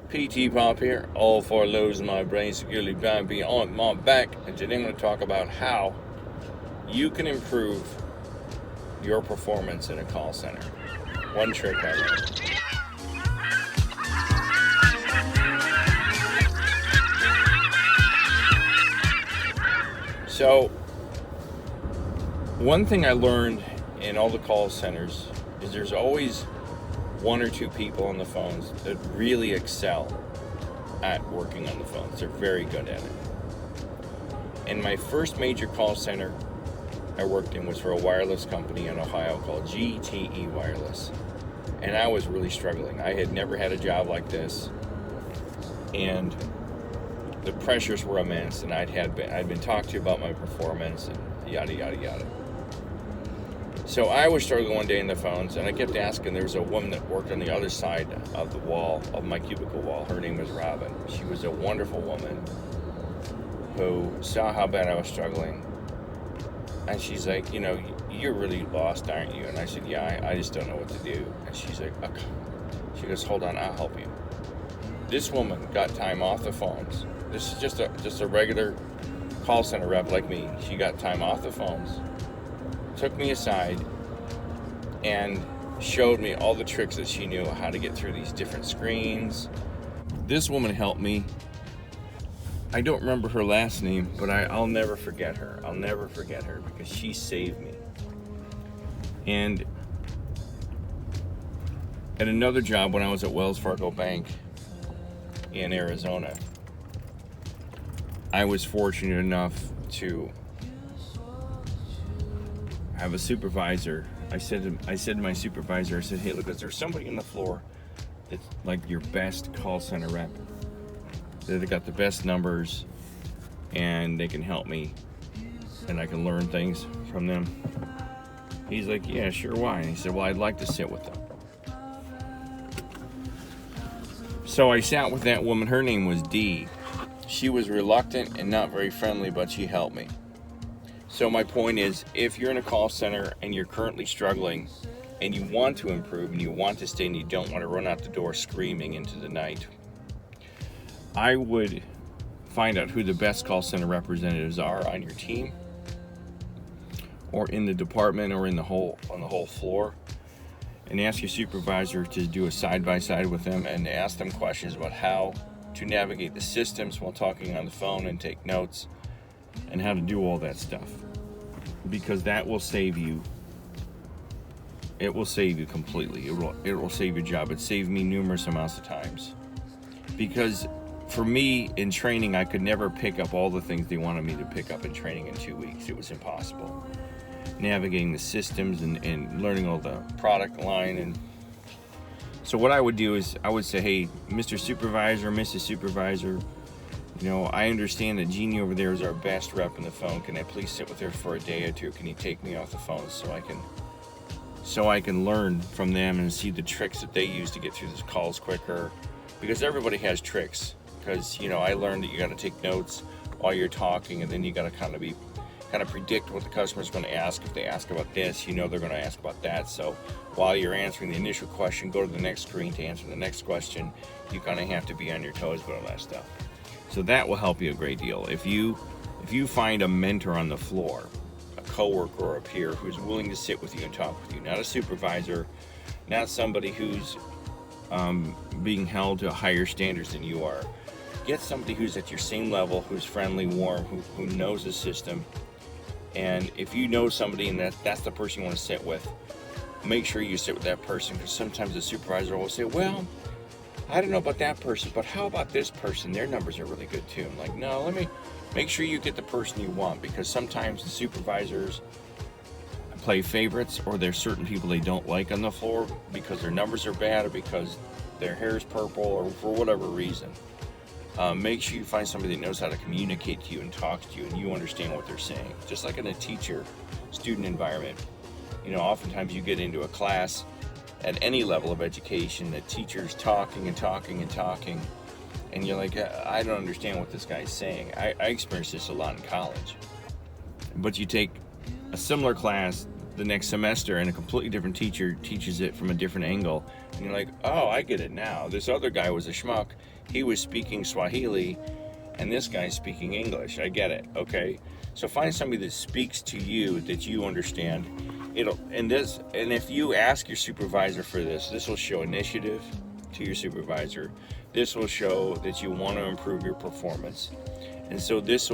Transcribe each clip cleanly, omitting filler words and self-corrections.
PT Pop here, all for losing my brain securely bound beyond my back. And today I'm going to talk about how you can improve your performance in a call center. One trick I learned. So, one thing I learned in all the call centers is there's always one or two people on the phones that really excel at working on the phones. They're very good at it. And my first major call center I worked in was for a wireless company in Ohio called GTE Wireless. And I was really struggling. I had never had a job like this. And the pressures were immense, and I'd been talked to about my performance and yada yada yada. So I was struggling one day in the phones, and I kept asking. There was a woman that worked on the other side of the wall, of my cubicle wall. Her name was Robin. She was a wonderful woman who saw how bad I was struggling. And she's like, you're really lost, aren't you? And I said, yeah, I just don't know what to do. And she's like, okay. She goes, hold on, I'll help you. This woman got time off the phones. This is just a regular call center rep like me. She got time off the phones, took me aside, and showed me all the tricks that she knew how to get through these different screens. This woman helped me. I don't remember her last name, but I'll never forget her. I'll never forget her because she saved me. And at another job when I was at Wells Fargo Bank in Arizona, I was fortunate enough to have a supervisor. I said to my supervisor, I said, hey, look, is there somebody on the floor that's like your best call center rep? That they got the best numbers and they can help me and I can learn things from them. He's like, yeah, sure, why? And he said, well, I'd like to sit with them. So I sat with that woman. Her name was Dee. She was reluctant and not very friendly, but she helped me. So my point is, if you're in a call center and you're currently struggling and you want to improve and you want to stay and you don't want to run out the door screaming into the night, I would find out who the best call center representatives are on your team or in the department or on the whole floor, and ask your supervisor to do a side-by-side with them and ask them questions about how to navigate the systems while talking on the phone and take notes and how to do all that stuff, because that will save you. It will save you completely. It will save your job. It saved me numerous amounts of times, because for me in training, I could never pick up all the things they wanted me to pick up in training in 2 weeks. It was impossible. Navigating the systems and learning all the product line. And so what I would do is I would say, hey, Mr. Supervisor, Mrs. Supervisor, I understand that Jeannie over there is our best rep on the phone. Can I please sit with her for a day or two? Can you take me off the phone so I can learn from them and see the tricks that they use to get through these calls quicker? Because everybody has tricks. Because I learned that you got to take notes while you're talking, and then you got to kind of predict what the customer's going to ask. If they ask about this, they're going to ask about that. So while you're answering the initial question, go to the next screen to answer the next question. You kind of have to be on your toes with all that stuff. So that will help you a great deal. If you find a mentor on the floor, a coworker or a peer who's willing to sit with you and talk with you, not a supervisor, not somebody who's being held to higher standards than you are. Get somebody who's at your same level, who's friendly, warm, who knows the system. And if you know somebody and that's the person you want to sit with, make sure you sit with that person, because sometimes the supervisor will say, well, I don't know about that person, but how about this person? Their numbers are really good too. I'm like, no, let me make sure you get the person you want, because sometimes the supervisors play favorites, or there's certain people they don't like on the floor because their numbers are bad or because their hair is purple or for whatever reason. Make sure you find somebody that knows how to communicate to you and talk to you and you understand what they're saying. Just like in a teacher-student environment. Oftentimes you get into a class at any level of education, the teacher's talking and talking and talking, and you're like, I don't understand what this guy's saying. I experienced this a lot in college. But you take a similar class the next semester and a completely different teacher teaches it from a different angle, and you're like, oh, I get it now. This other guy was a schmuck. He was speaking Swahili, and this guy's speaking English. I get it. Okay, so find somebody that speaks to you, that you understand. And if you ask your supervisor for this will show initiative to your supervisor. This will show that you want to improve your performance. And so his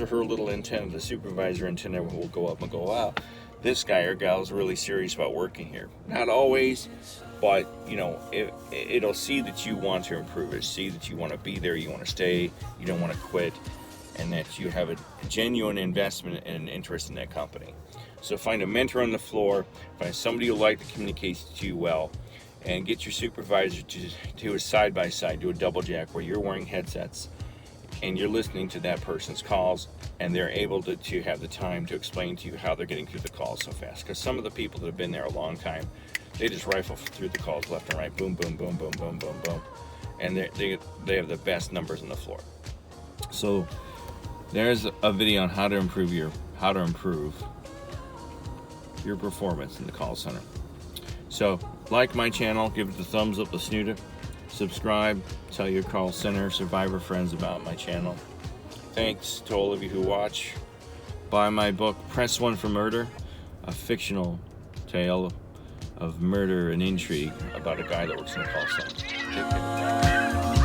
or her little antenna, the supervisor antenna, will go up and go, wow, this guy or gal is really serious about working here. Not always, but it'll see that you want to improve it, see that you want to be there, you want to stay, you don't want to quit, and that you have a genuine investment and interest in that company. So find a mentor on the floor, find somebody who like to communicate to you well, and get your supervisor to do a side-by-side, do a double jack where you're wearing headsets and you're listening to that person's calls, and they're able to have the time to explain to you how they're getting through the calls so fast. Because some of the people that have been there a long time, they just rifle through the calls left and right, boom, boom, boom, boom, boom, boom, boom, and they have the best numbers on the floor. So there's a video on how to improve your performance in the call center. So like my channel, give it the thumbs up, the snooter, subscribe, tell your call center survivor friends about my channel. Thanks to all of you who watch. Buy my book, Press One for Murder, a fictional tale of murder and intrigue about a guy that works in a call center. Take care.